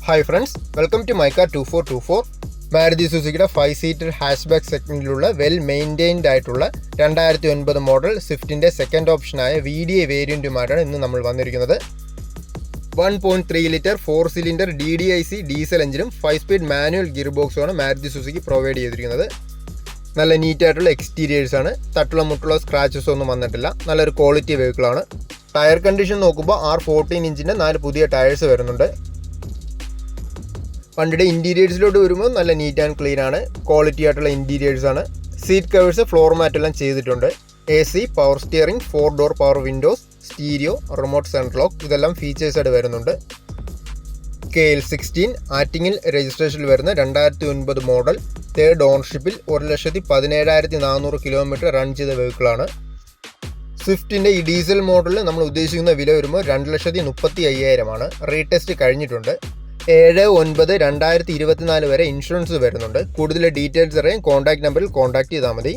Hi friends, welcome to my car 2424. Maruti സുസുക്കിയുടെ 5-സീറ്റർ hatchback സെഗ്മെൻറ്റിലുള്ള വെൽ മെയിൻറ്റെയിൻഡ് ആയിട്ടുള്ള 2009 മോഡൽ സ്വിഫ്റ്റിൻ്റെ സെക്കൻഡ് ഓപ്ഷനായ VDI വേരിയൻറ്റുമായിട്ടാണ് ഇന്ന് നമ്മൾ വന്നിരിക്കുന്നത്. 1.3 ലിറ്റർ 4 സിലിണ്ടർ DDIC ഡീസൽ എഞ്ചിനും 5 സ്പീഡ് മാനുവൽ ഗിയർ ബോക്സുമാണ് മാരുതി സുസുക്കി പ്രൊവൈഡ് ചെയ്തിരിക്കുന്നത്. നല്ല നീറ്റായിട്ടുള്ള എക്സ്റ്റീരിയേഴ്സാണ്. തട്ടുള്ള മുട്ടുള്ള സ്ക്രാച്ചസ് ഒന്നും വന്നിട്ടില്ല. നല്ലൊരു ക്വാളിറ്റി വെഹിക്കിളാണ്. ടയർ കണ്ടീഷൻ നോക്കുമ്പോൾ R14 ഇഞ്ചിൻ്റെ 4 പുതിയ ടയേഴ്സ് വരുന്നുണ്ട്. വണ്ടിയുടെ ഇൻറ്റീരിയേഴ്സിലോട്ട് വരുമ്പോൾ നല്ല നീറ്റ് ആൻഡ് ക്ലീൻ ആണ്. ക്വാളിറ്റി ആയിട്ടുള്ള ഇൻറ്റീരിയേഴ്സാണ്. സീറ്റ് കവേഴ്സ്, ഫ്ലോർ മാറ്റ് എല്ലാം ചെയ്തിട്ടുണ്ട്. AC, power steering, 4 door power Windows, stereo, remote central lock ഇതെല്ലാം ഫീച്ചേഴ്സായിട്ട് വരുന്നുണ്ട്. KL16 ആറ്റിങ്ങിൽ രജിസ്ട്രേഷനിൽ വരുന്ന 2009 മോഡൽ, തേർഡ് ഓണർഷിപ്പിൽ 1,17,400 കിലോമീറ്റർ റൺ ചെയ്ത വെഹിക്കിളാണ്. സ്വിഫ്റ്റിൻ്റെ ഈ ഡീസൽ മോഡലിൽ നമ്മൾ ഉദ്ദേശിക്കുന്ന വില വരുമ്പോൾ 2,35,000 ആണ്. റീടെസ്റ്റ് കഴിഞ്ഞിട്ടുണ്ട്. 7/9/2024 വരെ ഇൻഷുറൻസ് വരുന്നുണ്ട്. കൂടുതൽ ഡീറ്റെയിൽസ് അറിയാൻ കോൺടാക്ട് നമ്പറിൽ കോൺടാക്ട് ചെയ്താൽ മതി.